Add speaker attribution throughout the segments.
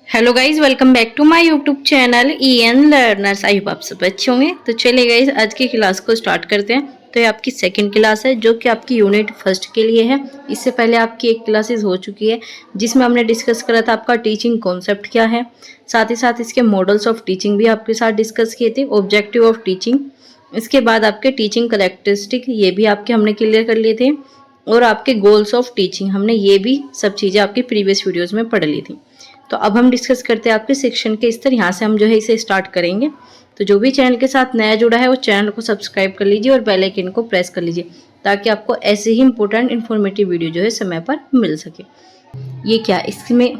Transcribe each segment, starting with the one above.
Speaker 1: Hello guys, welcome back to my YouTube channel EN learners. I hope आप सब अच्छे होंगे। तो चलिए गाइज, आज की क्लास को स्टार्ट करते हैं। तो ये आपकी सेकंड क्लास है जो कि आपकी यूनिट फर्स्ट के लिए है। इससे पहले आपकी एक क्लासेस हो चुकी है जिसमें हमने डिस्कस करा था आपका टीचिंग कॉन्सेप्ट क्या है, साथ ही साथ इसके मॉडल्स ऑफ टीचिंग भी आपके साथ डिस्कस किए थे, ऑब्जेक्टिव ऑफ टीचिंग। इसके बाद आपके टीचिंग करेक्टरिस्टिक ये भी आपके हमने क्लियर कर लिए थे, और आपके गोल्स ऑफ टीचिंग हमने ये भी सब चीज़ें आपकी प्रीवियस वीडियोज़ में पढ़ ली थी। तो अब हम डिस्कस करते हैं आपके सेक्शन के स्तर। यहाँ से हम जो है इसे स्टार्ट करेंगे। तो जो भी चैनल के साथ नया जुड़ा है वो चैनल को सब्सक्राइब कर लीजिए और बेल आइकन को प्रेस कर लीजिए ताकि आपको ऐसे ही इंपॉर्टेंट इन्फॉर्मेटिव वीडियो जो है समय पर मिल सके। ये क्या इसमें,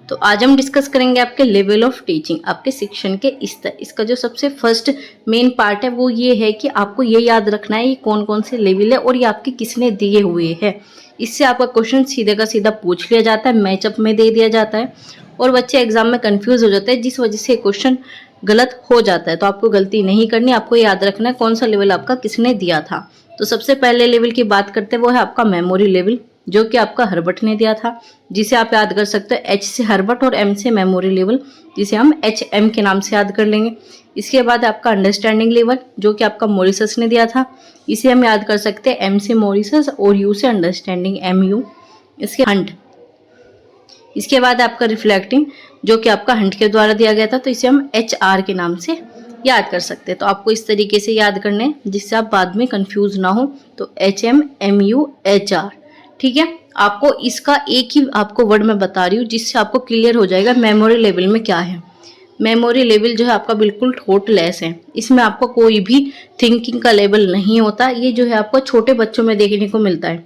Speaker 1: तो आज हम डिस्कस करेंगे आपके लेवल ऑफ टीचिंग, आपके शिक्षण के स्तर। इसका जो सबसे फर्स्ट मेन पार्ट है वो ये है कि आपको ये याद रखना है ये कौन कौन से लेवल है और ये आपके किसने दिए हुए हैं। इससे आपका क्वेश्चन सीधे का सीधा पूछ लिया जाता है, मैचअप में दे दिया जाता है और बच्चे एग्जाम में कंफ्यूज हो जाते हैं, जिस वजह से क्वेश्चन गलत हो जाता है। तो आपको गलती नहीं करनी, आपको याद रखना है कौन सा लेवल आपका किसने दिया था। तो सबसे पहले लेवल की बात करते हैं वो है आपका मेमोरी लेवल, जो कि आपका हर्बट ने दिया था, जिसे आप याद कर सकते हो H से हर्बट और M से मेमोरी लेवल, जिसे हम HM के नाम से याद कर लेंगे। इसके बाद आपका अंडरस्टैंडिंग लेवल, जो कि आपका मॉरिसस ने दिया था, इसे हम याद कर सकते हैं M से मॉरिसस और U से अंडरस्टैंडिंग MU। इसके हंट, इसके बाद आपका रिफ्लेक्टिंग, जो कि आपका हंट के द्वारा दिया गया था, तो इसे हम HR के नाम से याद कर सकते हैं। तो आपको इस तरीके से याद करने जिससे आप बाद में कंफ्यूज ना हो। तो HM MU HR, ठीक है। आपको इसका एक ही आपको वर्ड में बता रही हूँ जिससे आपको क्लियर हो जाएगा मेमोरी लेवल में क्या है। मेमोरी लेवल जो है आपका बिल्कुल थॉटलेस है, इसमें आपको कोई भी थिंकिंग का लेवल नहीं होता। ये जो है आपको छोटे बच्चों में देखने को मिलता है।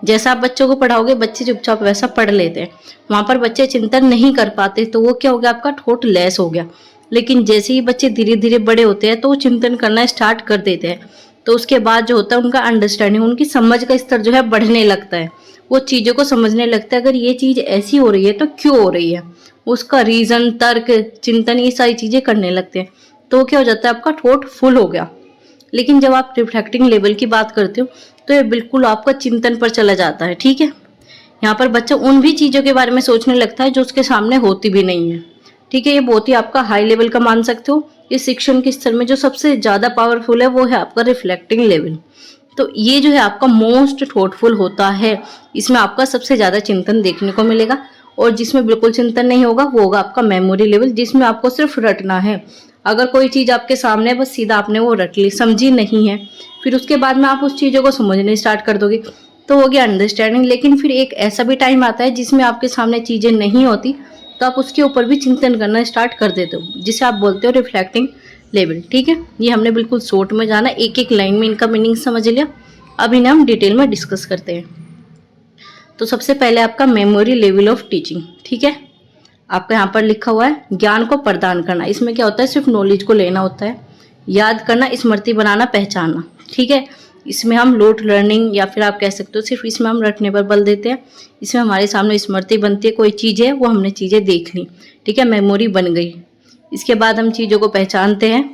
Speaker 1: जैसा आप बच्चों को पढ़ाओगे बच्चे चुपचाप वैसा पढ़ लेते हैं, वहां पर बच्चे चिंतन नहीं कर पाते, तो वो क्या हो गया आपका थॉटलेस हो गया। लेकिन जैसे ही बच्चे धीरे धीरे बड़े होते हैं तो वो चिंतन करना स्टार्ट कर देते हैं। तो उसके बाद जो होता है उनका अंडरस्टैंडिंग, उनकी समझ का स्तर जो है बढ़ने लगता है। वो चीज़ों को समझने लगता है, अगर ये चीज़ ऐसी हो रही है तो क्यों हो रही है, उसका रीज़न, तर्क, चिंतन, ये सारी चीज़ें करने लगते हैं। तो क्या हो जाता है आपका थॉट फुल हो गया। लेकिन जब आप रिफ्लेक्टिंग लेवल की बात करते हो तो ये बिल्कुल आपका चिंतन पर चला जाता है, ठीक है। यहाँ पर बच्चा उन भी चीज़ों के बारे में सोचने लगता है जो उसके सामने होती भी नहीं है, ठीक है। ये बहुत ही आपका हाई लेवल का मान सकते हो। इस शिक्षण के स्तर में जो सबसे ज़्यादा पावरफुल है वो है आपका रिफ्लेक्टिंग लेवल। तो ये जो है आपका मोस्ट थॉटफुल होता है, इसमें आपका सबसे ज़्यादा चिंतन देखने को मिलेगा। और जिसमें बिल्कुल चिंतन नहीं होगा वो होगा आपका मेमोरी लेवल, जिसमें आपको सिर्फ रटना है। अगर कोई चीज़ आपके सामने है बस सीधा आपने वो रट ली, समझी नहीं है, फिर उसके बाद में आप उस चीज़ों को समझने स्टार्ट कर दोगे तो हो गया अंडरस्टैंडिंग। लेकिन फिर एक ऐसा भी टाइम आता है जिसमें आपके सामने चीज़ें नहीं होती, तो आप उसके ऊपर भी चिंतन करना स्टार्ट कर देते हो, जिसे आप बोलते हो रिफ्लेक्टिंग लेवल, ठीक है। ये हमने बिल्कुल शॉर्ट में जाना, एक एक लाइन में इनका मीनिंग समझ लिया। अब इन्हें हम डिटेल में डिस्कस करते हैं। तो सबसे पहले आपका मेमोरी लेवल ऑफ टीचिंग, ठीक है। आपका यहाँ पर लिखा हुआ है ज्ञान को प्रदान करना। इसमें क्या होता है, सिर्फ नॉलेज को लेना होता है, याद करना, स्मृति बनाना, पहचानना, ठीक है। इसमें हम लोड लर्निंग या फिर आप कह सकते हो सिर्फ इसमें हम रटने पर बल देते हैं। इसमें हमारे सामने स्मृति बनती है, कोई चीज़ है वो हमने चीज़ें देख ली, ठीक है, मेमोरी बन गई। इसके बाद हम चीज़ों को पहचानते हैं,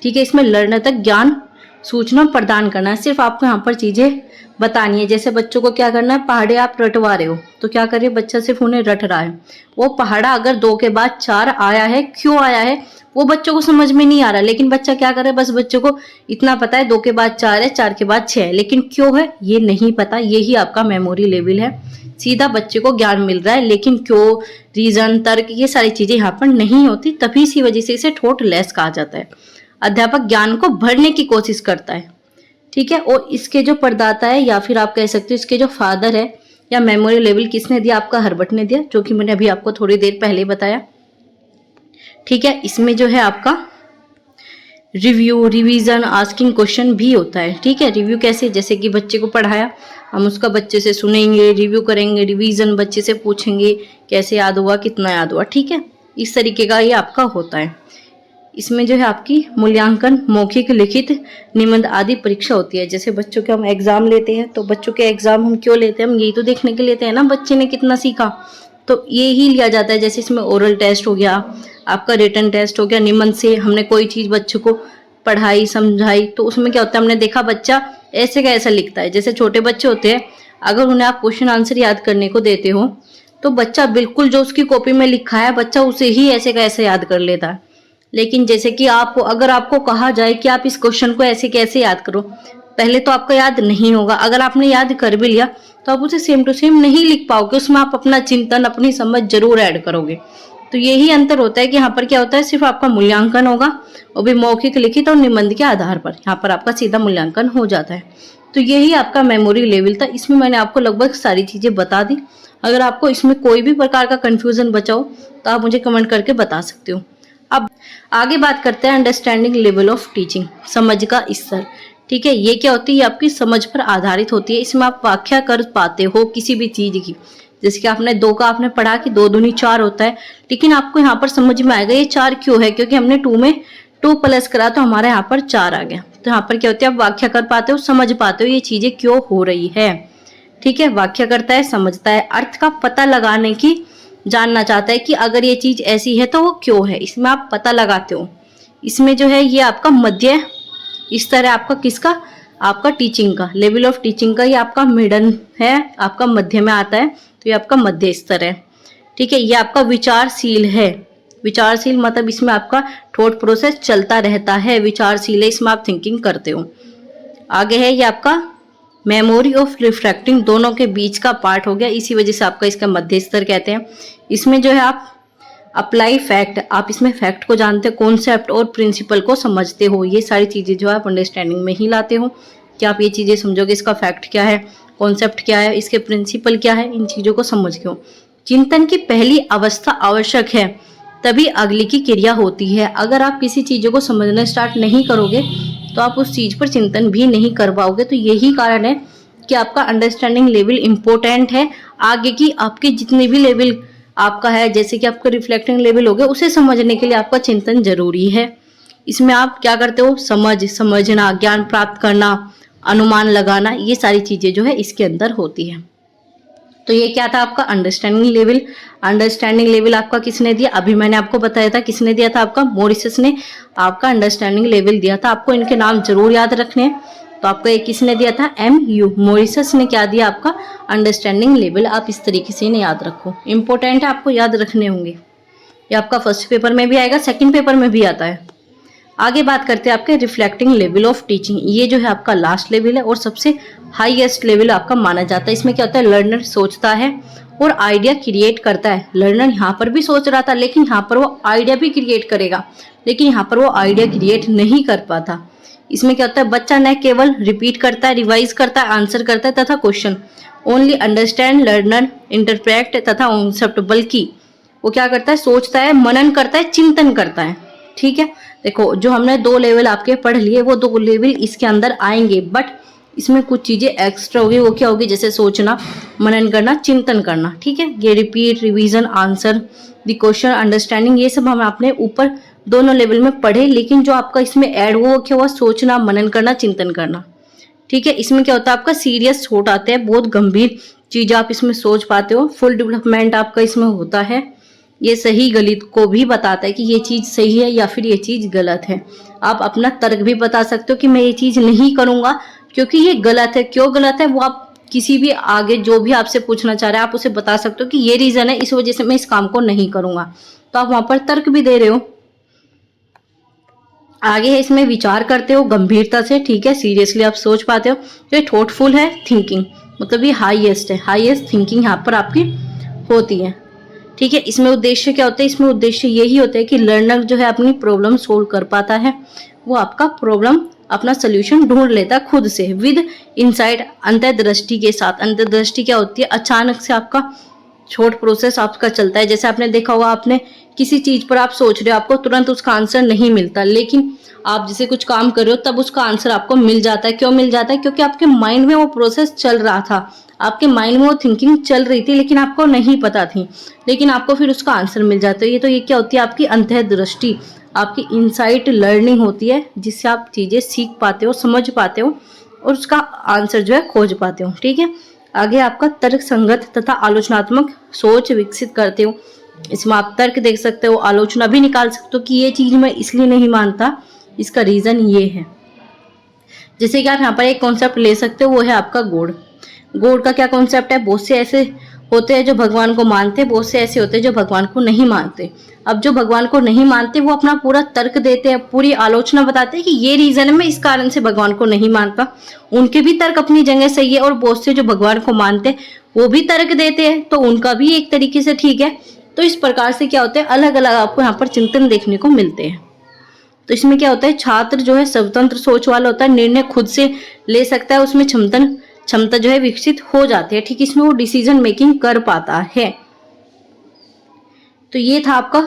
Speaker 1: ठीक है। इसमें लर्नर तक ज्ञान सूचना प्रदान करना है, सिर्फ आपको यहाँ पर चीज़ें बतानी है। जैसे बच्चों को क्या करना है, पहाड़े आप रटवा रहे हो तो क्या करिए, बच्चा सिर्फ उन्हें रट रहा है। वो पहाड़ा अगर 2 के बाद 4 आया है, क्यों आया है वो बच्चों को समझ में नहीं आ रहा, लेकिन बच्चा क्या करे, बस बच्चों को इतना पता है 2 के बाद 4 है, 4 के बाद 6 है, लेकिन क्यों है ये नहीं पता। यही आपका मेमोरी लेवल है। सीधा बच्चे को ज्ञान मिल रहा है, लेकिन क्यों, रीजन, तर्क, ये सारी चीजें यहाँ पर नहीं होती, तभी इसी वजह से इसे थॉटलेस कहा जाता है। अध्यापक ज्ञान को भरने की कोशिश करता है, ठीक है। और इसके जो प्रदाता है या फिर आप कह सकते हो इसके जो फादर है या मेमोरी लेवल किसने दिया, आपका हर्बट ने दिया, जो कि मैंने अभी आपको थोड़ी देर पहले बताया, ठीक है। इसमें जो है आपका रिव्यू, रिवीजन, आस्किंग क्वेश्चन भी होता है, ठीक है। रिव्यू कैसे, जैसे कि बच्चे को पढ़ाया, हम उसका बच्चे से सुनेंगे, रिव्यू करेंगे, रिवीजन बच्चे से पूछेंगे कैसे याद हुआ, कितना याद हुआ, ठीक है। इस तरीके का ये आपका होता है। इसमें जो है आपकी मूल्यांकन, मौखिक, लिखित, निबंध आदि परीक्षा होती है। जैसे बच्चों के हम एग्जाम लेते हैं, तो बच्चों के एग्जाम हम क्यों लेते हैं, हम यही तो देखने के लेते हैं ना बच्चे ने कितना सीखा, तो ये ही लिया जाता है। जैसे इसमें ओरल टेस्ट हो गया, आपका रिटन टेस्ट हो गया, निबंध से हमने कोई चीज़ बच्चों को पढ़ाई, समझाई, तो उसमें क्या होता है, हमने देखा बच्चा ऐसे का ऐसा लिखता है। जैसे छोटे बच्चे होते हैं, अगर उन्हें आप क्वेश्चन आंसर याद करने को देते हो तो बच्चा बिल्कुल जो उसकी कॉपी में लिखा है बच्चा उसे ही ऐसे कैसे याद कर लेता है। लेकिन जैसे कि आप अगर आपको कहा जाए कि आप इस क्वेश्चन को ऐसे कैसे याद करो, पहले तो आपको याद नहीं होगा। अगर आपने याद कर भी लिया तो आप उसे सेम टू सेम नहीं लिख पाओगे, उसमें आप अपना चिंतन अपनी समझ जरूर ऐड करोगे। तो यही अंतर होता है कि यहाँ पर क्या होता है, सिर्फ आपका मूल्यांकन होगा, वो भी मौखिक, लिखित और निबंध के आधार पर। यहाँ पर आपका सीधा मूल्यांकन हो जाता है। तो यही आपका मेमोरी लेवल था। इसमें मैंने आपको लगभग सारी चीजें बता दी। अगर आपको इसमें कोई भी प्रकार का कंफ्यूजन बचा हो तो आप मुझे कमेंट करके बता सकते हो। अब आगे बात करते हैं अंडरस्टैंडिंग लेवल ऑफ टीचिंग, समझ का स्तर। ठीक है, ये क्या होती है, आपकी समझ पर आधारित होती है। इसमें आप व्याख्या कर पाते हो किसी भी चीज की। जैसे कि आपने 2 का आपने पढ़ा कि 2 दूनी 4 होता है, लेकिन आपको यहाँ पर समझ में आएगा ये 4 क्यों है, क्योंकि हमने 2 में 2 प्लस करा तो हमारा यहाँ पर 4 आ गया। तो यहाँ पर क्या होती है, आप व्याख्या कर पाते हो, समझ पाते हो ये चीजें क्यों हो रही है। ठीक है, व्याख्या करता है, समझता है, अर्थ का पता लगाने की जानना चाहता है कि अगर ये चीज ऐसी है तो वो क्यों है, इसमें आप पता लगाते हो। इसमें जो है ये आपका मध्य स्तर है, आपका किसका, आपका टीचिंग का, लेवल ऑफ टीचिंग का। ये आपका मिडल है, आपका मध्य में आता है, तो ये आपका मध्य स्तर है। ठीक है, ये आपका विचारशील है। विचारशील मतलब इसमें आपका थॉट प्रोसेस चलता रहता है, विचारशील है, इसमें आप थिंकिंग करते हो। आगे है ये आपका मेमोरी ऑफ रिफ्रैक्टिंग, दोनों के बीच का पार्ट हो गया, इसी वजह से आपका इसका मध्य स्तर कहते हैं। इसमें जो है आप अप्लाई फैक्ट, आप इसमें फैक्ट को जानते हो, कॉन्सेप्ट और प्रिंसिपल को समझते हो। ये सारी चीजें जो आप अंडरस्टैंडिंग में ही लाते हो कि आप ये चीजें समझोगे, इसका फैक्ट क्या है, कॉन्सेप्ट क्या है, इसके प्रिंसिपल क्या है, इन चीजों को समझ के हो। चिंतन की पहली अवस्था आवश्यक है, तभी अगली की क्रिया होती है। अगर आप किसी चीजों को समझना स्टार्ट नहीं करोगे तो आप उस चीज पर चिंतन भी नहीं कर पाओगे। तो यही कारण है कि आपका अंडरस्टैंडिंग लेवल इंपॉर्टेंट है। आगे की आपके जितने भी लेवल आपका है, जैसे कि आपका रिफ्लेक्टिंग लेवल हो गया, उसे समझने के लिए आपका चिंतन जरूरी है। इसमें आप क्या करते हो, समझना, ज्ञान प्राप्त करना, अनुमान लगाना, ये सारी चीजें जो है इसके अंदर होती है। तो ये क्या था आपका अंडरस्टैंडिंग लेवल। अंडरस्टैंडिंग लेवल आपका किसने दिया, अभी मैंने आपको बताया था, किसने दिया था, आपका मॉरिसस ने आपका अंडरस्टैंडिंग लेवल दिया था। आपको इनके नाम जरूर याद रखने हैं। तो आपको एक किसने दिया था, MU, मॉरिसस ने क्या दिया आपका अंडरस्टैंडिंग लेवल। आप इस तरीके से इन्हें याद रखो, इंपॉर्टेंट है, आपको याद रखने होंगे। ये आपका फर्स्ट पेपर में भी आएगा, सेकंड पेपर में भी आता है। आगे बात करते हैं आपके रिफ्लेक्टिंग लेवल ऑफ टीचिंग। ये जो है आपका लास्ट लेवल है और सबसे हाईएस्ट लेवल आपका माना जाता है। इसमें क्या होता है, लर्नर सोचता है और आइडिया क्रिएट करता है। लर्नर यहाँ पर भी सोच रहा था, लेकिन यहाँ पर वो आइडिया भी क्रिएट करेगा, लेकिन यहाँ पर वो आइडिया क्रिएट नहीं कर पाता। इसमें क्या होता है, बच्चा न केवल रिपीट करता है, रिवाइज करता है, आंसर करता है तथा question only understand, learner interpret तथा कॉन्सेप्ट, बल्कि वो क्या करता है, सोचता है, मनन करता है, चिंतन करता है। ठीक है, देखो जो हमने 2 लेवल आपके पढ़ लिए, वो 2 लेवल इसके अंदर आएंगे, बट इसमें कुछ चीजें एक्स्ट्रा होगी। वो क्या होगी, जैसे सोचना, मनन करना, चिंतन करना। ठीक है, ये repeat, revision, answer the question, understanding, ये सब हम आपने ऊपर दोनों लेवल में पढ़े, लेकिन जो आपका इसमें ऐड हुआ क्या हुआ, सोचना, मनन करना, चिंतन करना। ठीक है, इसमें क्या होता है, आपका सीरियस थॉट आते हैं, बहुत गंभीर चीजें आप इसमें सोच पाते हो। फुल डेवलपमेंट आपका इसमें होता है। ये सही गलत को भी बताता है कि ये चीज सही है या फिर ये चीज गलत है। आप अपना तर्क भी बता सकते हो कि मैं ये चीज नहीं करूंगा क्योंकि ये गलत है। क्यों गलत है वो आप किसी भी आगे जो भी आपसे पूछना चाह रहा है आप उसे बता सकते हो कि ये रीजन है, इस वजह से मैं इस काम को नहीं करूंगा। तो आप वहां पर तर्क भी दे रहे हो। आगे है, इसमें विचार करते हो गंभीरता से। ठीक है, सीरियसली आप सोच पाते हो। ये थॉटफुल है, थिंकिंग मतलब ये हाईएस्ट है, हाईएस्ट थिंकिंग यहाँ पर आपकी होती है। ठीक है, इसमें उद्देश्य क्या होता है, इसमें उद्देश्य यही होता है कि लर्नर जो है अपनी प्रॉब्लम सोल्व कर पाता है। वो आपका प्रॉब्लम अपना सोल्यूशन ढूंढ लेता है खुद से, विद इनसाइट, अंतर्दृष्टि के साथ। अंतर्दृष्टि क्या होती है, अचानक से आपका थॉट प्रोसेस आपका चलता है। जैसे आपने देखा होगा, आपने किसी चीज पर आप सोच रहे हो, आपको तुरंत उसका आंसर नहीं मिलता, लेकिन आप जैसे कुछ काम कर रहे हो तब उसका आंसर आपको मिल जाता है। क्यों मिल जाता है, क्योंकि आपके माइंड में वो प्रोसेस चल रहा था, आपके माइंड में वो थिंकिंग चल रही थी, लेकिन आपको नहीं पता थी, लेकिन आपको फिर उसका आंसर मिल जाता है। ये क्या होती है, आपकी अंतर्दृष्टि, आपकी इनसाइट लर्निंग होती है, जिससे आप चीजें सीख पाते हो, समझ पाते हो और उसका आंसर जो है खोज पाते हो। ठीक है, आगे आपका तर्क संगत तथा आलोचनात्मक सोच विकसित करते हो। इसमें आप तर्क देख सकते हो, आलोचना भी निकाल सकते हो कि ये चीज मैं इसलिए नहीं मानता, इसका रीजन ये है। जैसे कि आप यहाँ पर एक कॉन्सेप्ट ले सकते हो, वो है आपका गॉड। गॉड का क्या कॉन्सेप्ट है, बहुत से ऐसे होते हैं जो भगवान को मानते हैं, बहुत से ऐसे होते हैं जो भगवान को नहीं मानते। अब जो भगवान को नहीं मानते वो अपना पूरा तर्क देते हैं, पूरी आलोचना बताते हैं कि ये रीजन है, मैं इस कारण से भगवान को नहीं मानता। उनके भी तर्क अपनी जगह सही है, और बहुत से जो भगवान को मानते हैं वो भी तर्क देते हैं, तो उनका भी एक तरीके से ठीक है। तो इस प्रकार से क्या होता है, अलग अलग आपको यहाँ पर चिंतन देखने को मिलते हैं। तो इसमें क्या होता है, छात्र जो है स्वतंत्र सोच वाला होता है, निर्णय खुद से ले सकता है, उसमें क्षमता जो है विकसित हो जाती है। ठीक, इसमें वो डिसीजन मेकिंग कर पाता है। तो ये था आपका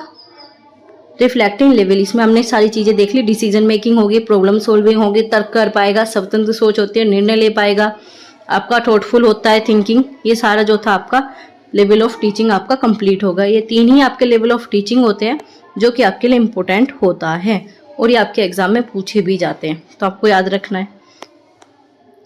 Speaker 1: रिफ्लेक्टिंग लेवल। इसमें हमने सारी चीजें देख ली, डिसीजन मेकिंग होगी, प्रॉब्लम सॉल्विंग होगी, तर्क कर पाएगा, स्वतंत्र सोच होती है, निर्णय ले पाएगा, आपका थॉटफुल होता है थिंकिंग। ये सारा जो था आपका लेवल ऑफ टीचिंग आपका कंप्लीट होगा। ये 3 ही आपके लेवल ऑफ टीचिंग होते हैं जो कि आपके लिए इंपॉर्टेंट होता है, और ये आपके एग्जाम में पूछे भी जाते हैं, तो आपको याद रखना है।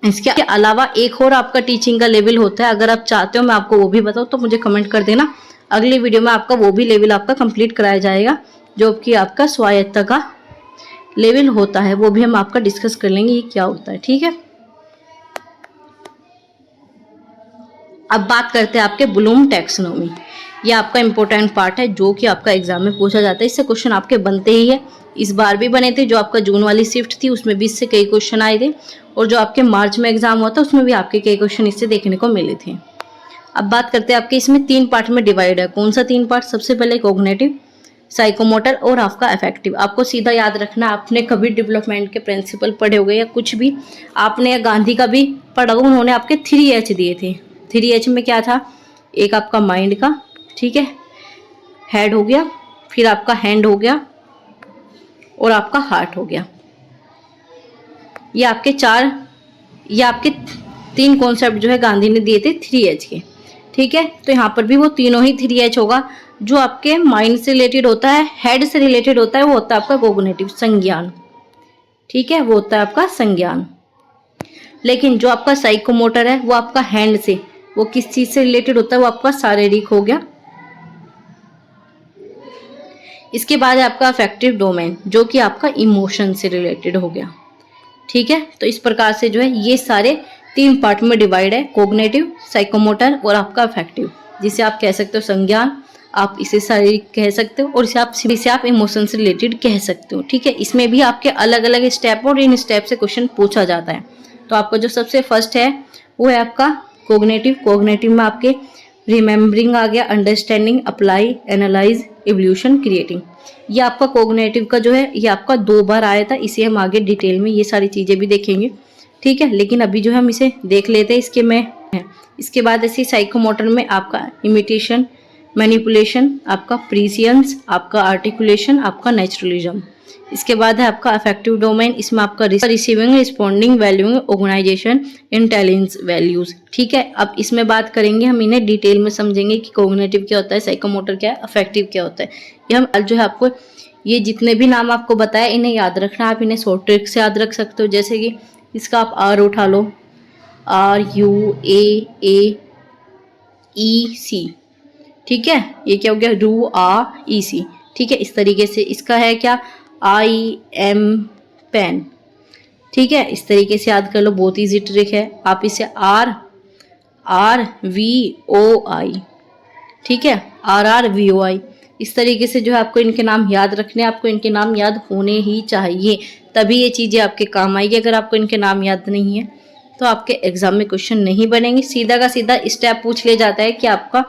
Speaker 1: इसके अलावा एक और आपका टीचिंग का लेवल होता है, अगर आप चाहते हो मैं आपको वो भी बताऊँ तो मुझे कमेंट कर देना, अगली वीडियो में आपका वो भी लेवल आपका कंप्लीट कराया जाएगा, जो कि आपका स्वायत्तता का लेवल होता है, वो भी हम आपका डिस्कस कर लेंगे ये क्या होता है। ठीक है, अब बात करते हैं आपके ब्लूम टैक्सोनॉमी। ये आपका इंपॉर्टेंट पार्ट है जो कि आपका एग्जाम में पूछा जाता है, इससे क्वेश्चन आपके बनते ही है। इस बार भी बने थे, जो आपका जून वाली शिफ्ट थी उसमें भी इससे कई क्वेश्चन आए थे, और जो आपके मार्च में एग्जाम हुआ था उसमें भी आपके कई क्वेश्चन इससे देखने को मिले थे। अब बात करते हैं आपके, इसमें 3 पार्ट में डिवाइड है। कौन सा 3 पार्ट? सबसे पहले कोग्निटिव, साइकोमोटर और आपका अफेक्टिव। आपको सीधा याद रखना, आपने कभी डेवलपमेंट के प्रिंसिपल पढ़े होंगे या कुछ भी आपने, या गांधी का भी पढ़ा होगा, उन्होंने आपके 3H दिए थे। 3H में क्या था, एक आपका माइंड का, ठीक है, हेड हो गया, फिर आपका हैंड हो गया, और आपका हार्ट हो गया। ये आपके 3 कॉन्सेप्ट जो है गांधी ने दिए थे 3H के। ठीक है, तो यहाँ पर भी वो तीनों ही 3H होगा। जो आपके माइंड से रिलेटेड होता है, हेड से रिलेटेड होता है, वो होता है आपका कोग्निटिव, संज्ञान। ठीक है, वो होता है आपका संज्ञान। लेकिन जो आपका साइकोमोटर है वो आपका हैंड से, वो किस चीज से रिलेटेड होता है, वो आपका शारीरिक हो गया। इसके बाद है आपका अफेक्टिव डोमेन, जो कि आपका इमोशन से रिलेटेड हो गया। ठीक है, तो इस प्रकार से जो है ये सारे 3 पार्ट में डिवाइड है, कोग्निटिव, साइकोमोटर और आपका अफेक्टिव, जिसे आप कह सकते हो संज्ञान, आप इसे शारीरिक कह सकते हो, और इसे आप इमोशन से रिलेटेड कह सकते हो। ठीक है, इसमें भी आपके अलग अलग स्टेप, और इन स्टेप से क्वेश्चन पूछा जाता है। तो आपका जो सबसे फर्स्ट है वो है आपका कोग्निटिव। कोग्निटिव में आपके रिमेम्बरिंग आ गया, understanding, apply, analyse, evolution, creating. ये आपका कोग्निटिव का जो है ये आपका 2 बार आया था, इसे हम आगे डिटेल में ये सारी चीजें भी देखेंगे। ठीक है, लेकिन अभी जो है हम इसे देख लेते हैं। इसके बाद ऐसे साइकोमोटर में आपका इमिटेशन, मैनिपुलेशन, आपका प्रीसियंस, आपका आर्टिकुलेशन, आपका नेचुरलिज्म। इसके बाद है आपका अफेक्टिव डोमेन, इसमें आपका receiving, responding, valuing, organisation, intelligence, values. ठीक है, अब इसमें बात करेंगे हम, इन्हें डिटेल में समझेंगे कि कोग्निटिव क्या होता है, साइकोमोटर क्या है, अफेक्टिव क्या होता है। ये हम जो है आपको ये जितने भी नाम आपको बताया इन्हें याद रखना, आप इन्हें शॉर्ट ट्रिक से याद रख सकते हो। जैसे कि इसका आप R उठा लो, RUAAEC। ठीक है, ये क्या हो गया, RUAEC। ठीक है, इस तरीके से इसका है क्या, IM पेन। ठीक है, इस तरीके से याद कर लो, बहुत ईजी ट्रिक है। आप इसे RRVOI, ठीक है, RRVOI, इस तरीके से जो है आपको इनके नाम याद रखने, आपको इनके नाम याद होने ही चाहिए, तभी ये चीज़ें आपके काम आएगी। अगर आपको इनके नाम याद नहीं है तो आपके एग्जाम में क्वेश्चन नहीं बनेंगे, सीधा का सीधा स्टेप पूछ लिया जाता है कि आपका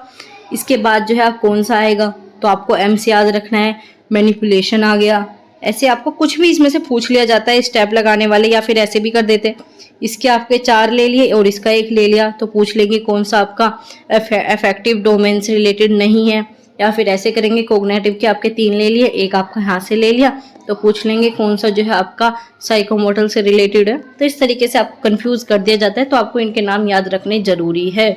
Speaker 1: इसके बाद जो है आप कौन सा आएगा, तो आपको M से याद रखना है, मैनिपुलेशन आ गया। ऐसे आपको कुछ भी इसमें से पूछ लिया जाता है स्टेप लगाने वाले, या फिर ऐसे भी कर देते हैं, इसके आपके 4 ले लिए और इसका 1 ले लिया, तो पूछ लेंगे कौन सा आपका अफेक्टिव डोमेन से रिलेटेड नहीं है। या फिर ऐसे करेंगे, कोग्निटिव के आपके 3 ले लिए, 1 आपका यहाँ से ले लिया, तो पूछ लेंगे कौन सा जो है आपका साइकोमोटर से रिलेटेड है। तो इस तरीके से आपको कंफ्यूज कर दिया जाता है, तो आपको इनके नाम याद रखने जरूरी है।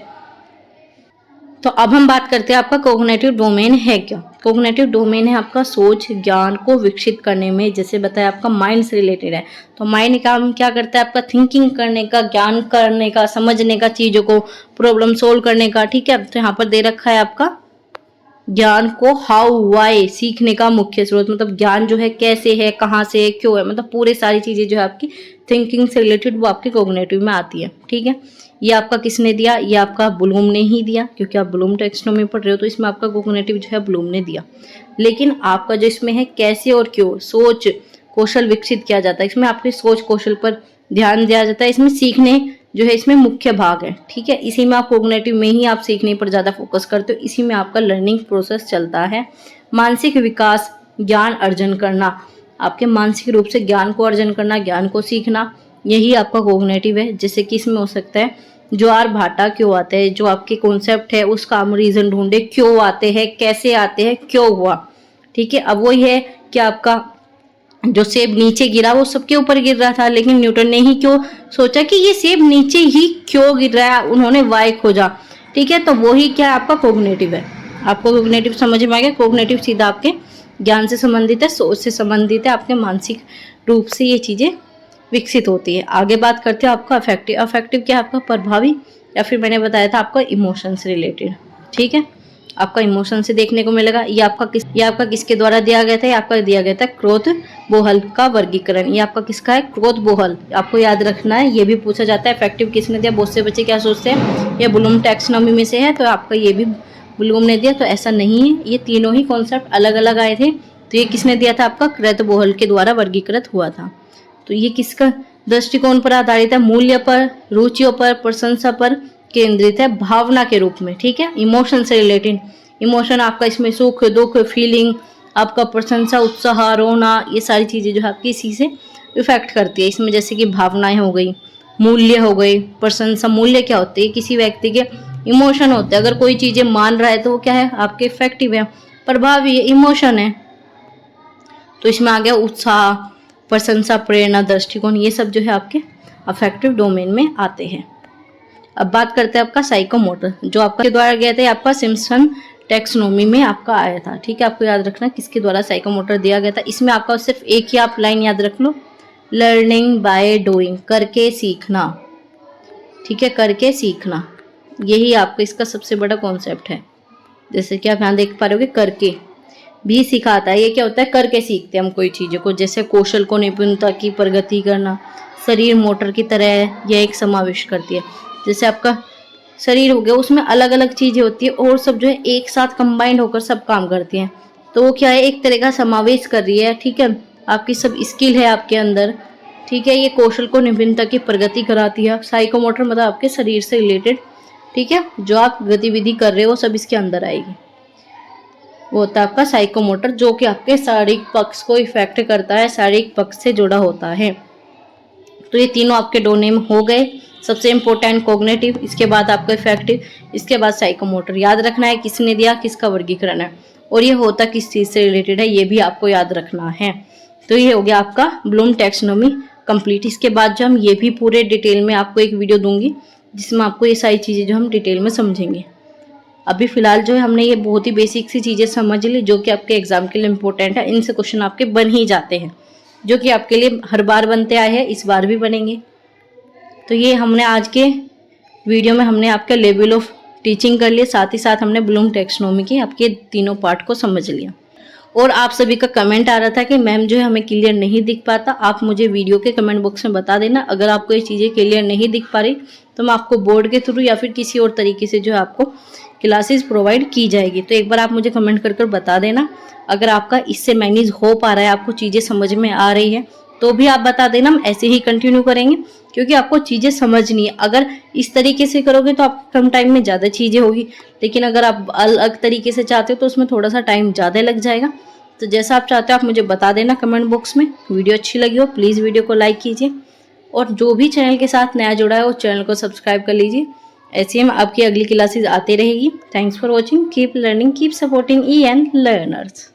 Speaker 1: तो अब हम बात करते हैं आपका कोग्निटिव डोमेन है क्या। कोग्निटिव डोमेन है आपका सोच, ज्ञान को विकसित करने में, जैसे बताया आपका माइंड से रिलेटेड है। तो माइंड काम क्या करता है, आपका थिंकिंग करने का, ज्ञान करने का, समझने का, चीजों को प्रॉब्लम सोल्व करने का। ठीक है, तो यहाँ पर दे रखा है आपका ज्ञान को हाउ वाई सीखने का मुख्य स्रोत, मतलब ज्ञान जो है कैसे है, कहाँ से है, क्यों है, मतलब पूरे सारी चीजें जो है आपकी थिंकिंग से रिलेटेड वो आपके कॉग्निटिव में आती है। ठीक है, ये आपका किसने दिया? ये आपका ब्लूम ने ही दिया, क्योंकि आप ब्लूम टैक्सोनॉमी पढ़ रहे हो तो इसमें आपका कॉग्निटिव जो है ब्लूम ने दिया। लेकिन आपका जो इसमें है कैसे और क्यों सोच कौशल विकसित किया जाता है, इसमें आपके सोच कौशल पर ध्यान दिया जाता है। इसमें सीखने जो है इसमें मुख्य भाग है। ठीक है, इसी में आप कॉग्निटिव में ही आप सीखने पर ज़्यादा फोकस करते हो, इसी में आपका लर्निंग प्रोसेस चलता है। मानसिक विकास, ज्ञान अर्जन करना, आपके मानसिक रूप से ज्ञान को अर्जन करना, ज्ञान को सीखना, यही आपका कॉग्निटिव है। जैसे कि इसमें हो सकता है ज्वार भाटा क्यों आते हैं, जो आपके कॉन्सेप्ट है उसका हम रीजन ढूंढे, क्यों आते हैं, कैसे आते हैं, क्यों हुआ। ठीक है, अब वही है कि आपका जो सेब नीचे गिरा वो सबके ऊपर गिर रहा था, लेकिन न्यूटन ने ही क्यों सोचा कि ये सेब नीचे ही क्यों गिर रहा है, उन्होंने वाई खोजा। ठीक है, तो वही क्या आपका कॉग्निटिव है। आपको कॉग्निटिव समझ में आ गया? कॉग्निटिव सीधा आपके ज्ञान से संबंधित है, सोच से संबंधित है, आपके मानसिक रूप से ये चीजें विकसित होती है। आगे बात करते हैं आपका अफेक्टिव। अफेक्टिव क्या आपका प्रभावी, या फिर मैंने बताया था आपका इमोशन से रिलेटेड। ठीक है, आपका इमोशन से देखने को मिलेगा। ये आपका किसके द्वारा दिया गया था? ये आपका दिया गया था क्रोथ बोहल का वर्गीकरण। ये आपका किसका है? क्रोथ बोहल। आपको याद रखना है, ये भी पूछा जाता है इफेक्टिव किसने दिया। बहुत से बच्चे क्या सोचते हैं ये ब्लूम टैक्सोनॉमी में से है तो आपका ये भी ब्लूम ने दिया, तो ऐसा नहीं है। ये तीनों ही कॉन्सेप्ट अलग अलग आए थे, तो ये किसने दिया था? आपका क्रोथ बोहल के द्वारा वर्गीकृत हुआ था। तो ये किसका दृष्टिकोण पर आधारित है? मूल्य पर, रुचियों पर, प्रशंसा पर केंद्रित है, भावना के रूप में। ठीक है, इमोशन से रिलेटेड। इमोशन आपका इसमें सुख दुख, फीलिंग, आपका प्रशंसा, उत्साह, रोना, ये सारी चीजें जो है आपकी इसी से इफेक्ट करती है इसमें। जैसे कि भावनाएं हो गई, मूल्य हो गई, प्रशंसा। मूल्य क्या होते हैं? किसी व्यक्ति के इमोशन होते हैं। अगर कोई चीजें मान रहा है तो वो क्या है? आपके इफेक्टिव है, प्रभावी है, इमोशन है। तो इसमें आ गया उत्साह, प्रशंसा, प्रेरणा, दृष्टिकोण, ये सब जो है आपके अफेक्टिव डोमेन में आते हैं। अब बात करते हैं आपका साइकोमोटर, जो आपका द्वारा गया था, आपका सिम्पसन टैक्सोनॉमी में आपका आया था। ठीक है, आपको याद रखना किसके द्वारा साइकोमोटर दिया गया था। इसमें आपका सिर्फ एक ही आप लाइन याद रख लो, लर्निंग बाय डूइंग, करके सीखना। ठीक है, करके सीखना, यही आपका इसका सबसे बड़ा कॉन्सेप्ट है। जैसे कि आप यहाँ देख पा रहे हो, करके भी सिखाता है। ये क्या होता है? करके सीखते हैं हम कोई चीज़ों को। जैसे कौशल को निपुणता की प्रगति करना, शरीर मोटर की तरह यह एक समावेश करती है। जैसे आपका शरीर हो गया, उसमें अलग अलग चीजें होती है और सब जो है एक साथ कंबाइंड होकर सब काम करती हैं, तो वो क्या है? एक तरह का समावेश कर रही है। ठीक है, आपकी सब स्किल है आपके अंदर। ठीक है, ये कौशल को निपुणता की प्रगति कराती है। साइकोमोटर मतलब आपके शरीर से रिलेटेड। ठीक है, जो आप गतिविधि कर रहे हो सब इसके अंदर आएगी। वो होता है आपका साइकोमोटर, जो कि आपके शारीरिक पक्ष को इफेक्ट करता है, शारीरिक पक्ष से जुड़ा होता है। तो ये तीनों आपके दो नेम हो गए। सबसे इंपॉर्टेंट कॉग्निटिव, इसके बाद आपका इफेक्टिव, इसके बाद साइकोमोटर। याद रखना है किसने दिया, किसका वर्गीकरण है, और ये होता किस चीज़ से रिलेटेड है, ये भी आपको याद रखना है। तो ये हो गया आपका ब्लूम टैक्सोनॉमी कंप्लीट। इसके बाद जो हम ये भी पूरे डिटेल में आपको एक वीडियो दूंगी जिसमें आपको ये सारी चीज़ें जो हम डिटेल में समझेंगे। अभी फिलहाल जो है हमने ये बहुत ही बेसिक सी चीज़ें समझ ली जो कि आपके एग्जाम के लिए इंपॉर्टेंट है। इनसे क्वेश्चन आपके बन ही जाते हैं, जो कि आपके लिए हर बार बनते आए हैं, इस बार भी बनेंगे। तो ये हमने आज के वीडियो में हमने आपके लेवल ऑफ टीचिंग कर लिया, साथ ही साथ हमने ब्लूम टैक्सोनॉमी के आपके तीनों पार्ट को समझ लिया। और आप सभी का कमेंट आ रहा था कि मैम जो है हमें क्लियर नहीं दिख पाता, आप मुझे वीडियो के कमेंट बॉक्स में बता देना। अगर आपको ये चीज़ें क्लियर नहीं दिख पा रही तो मैं आपको बोर्ड के थ्रू या फिर किसी और तरीके से जो है आपको क्लासेस प्रोवाइड की जाएगी। तो एक बार आप मुझे कमेंट कर बता देना। अगर आपका इससे मैनेज हो पा रहा है, आपको चीज़ें समझ में आ रही है तो भी आप बता देना, हम ऐसे ही कंटिन्यू करेंगे, क्योंकि आपको चीज़ें समझनी है। अगर इस तरीके से करोगे तो आप कम टाइम में ज़्यादा चीज़ें होगी, लेकिन अगर आप अलग तरीके से चाहते हो तो उसमें थोड़ा सा टाइम ज़्यादा लग जाएगा। तो जैसा आप चाहते हो आप मुझे बता देना कमेंट बॉक्स में। वीडियो अच्छी लगी हो प्लीज़ वीडियो को लाइक कीजिए, और जो भी चैनल के साथ नया जुड़ा है वो चैनल को सब्सक्राइब कर लीजिए। ऐसे ही आपकी अगली क्लासेस आती रहेगी। Thanks for watching, keep learning, keep supporting EN learners.